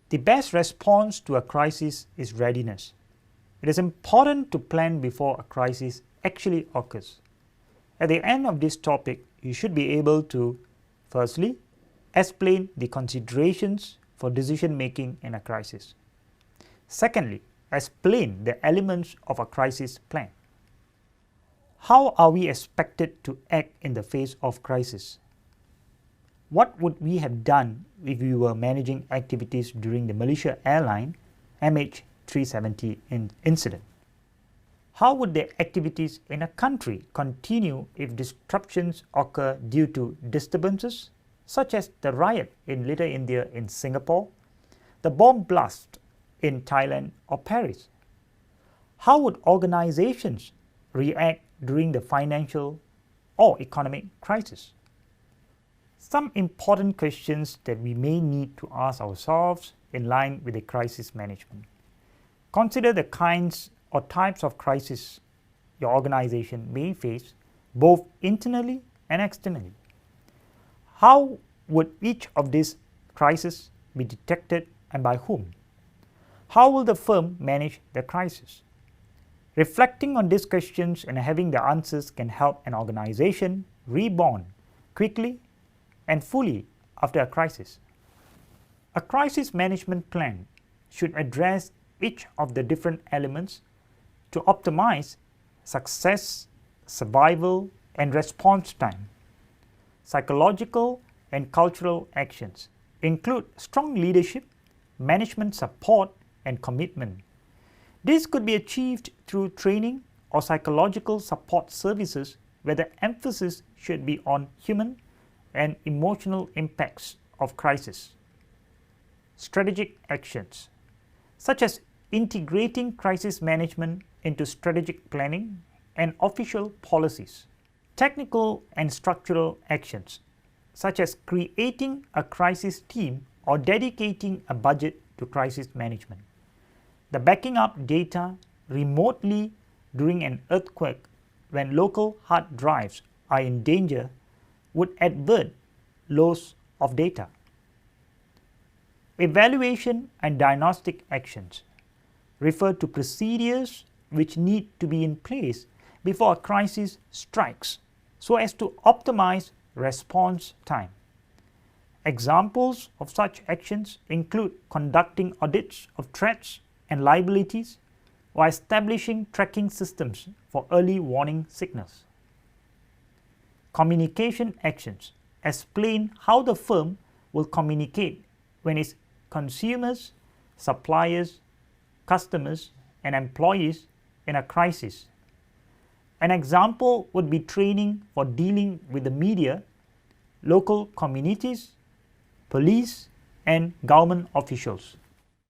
The best response to a crisis is readiness. It is important to plan before a crisis actually occurs. At the end of this topic, you should be able to, firstly, explain the considerations for decision making in a crisis. Secondly, explain the elements of a crisis plan. How are we expected to act in the face of crisis? What would we have done if we were managing activities during the Malaysia Airline MH370 incident? How would the activities in a country continue if disruptions occur due to disturbances, such as the riot in Little India in Singapore, the bomb blast in Thailand or Paris? How would organizations react during the financial or economic crisis? Some important questions that we may need to ask ourselves in line with the crisis management. Consider the kinds or types of crises your organization may face, both internally and externally. How would each of these crises be detected and by whom? How will the firm manage the crisis? Reflecting on these questions and having the answers can help an organization rebound quickly and fully after a crisis. A crisis management plan should address each of the different elements to optimize success, survival, and response time. Psychological and cultural actions include strong leadership, management support, and commitment. This could be achieved through training or psychological support services where the emphasis should be on human and emotional impacts of crisis. Strategic actions, such as integrating crisis management into strategic planning and official policies. Technical and structural actions, such as creating a crisis team or dedicating a budget to crisis management. The backing up data remotely during an earthquake when local hard drives are in danger would avert loss of data. Evaluation and diagnostic actions refer to procedures which need to be in place before a crisis strikes so as to optimize response time. Examples of such actions include conducting audits of threats and liabilities while establishing tracking systems for early warning signals. Communication actions explain how the firm will communicate when its consumers, suppliers, customers, and employees in a crisis. An example would be training for dealing with the media, local communities, police, and government officials.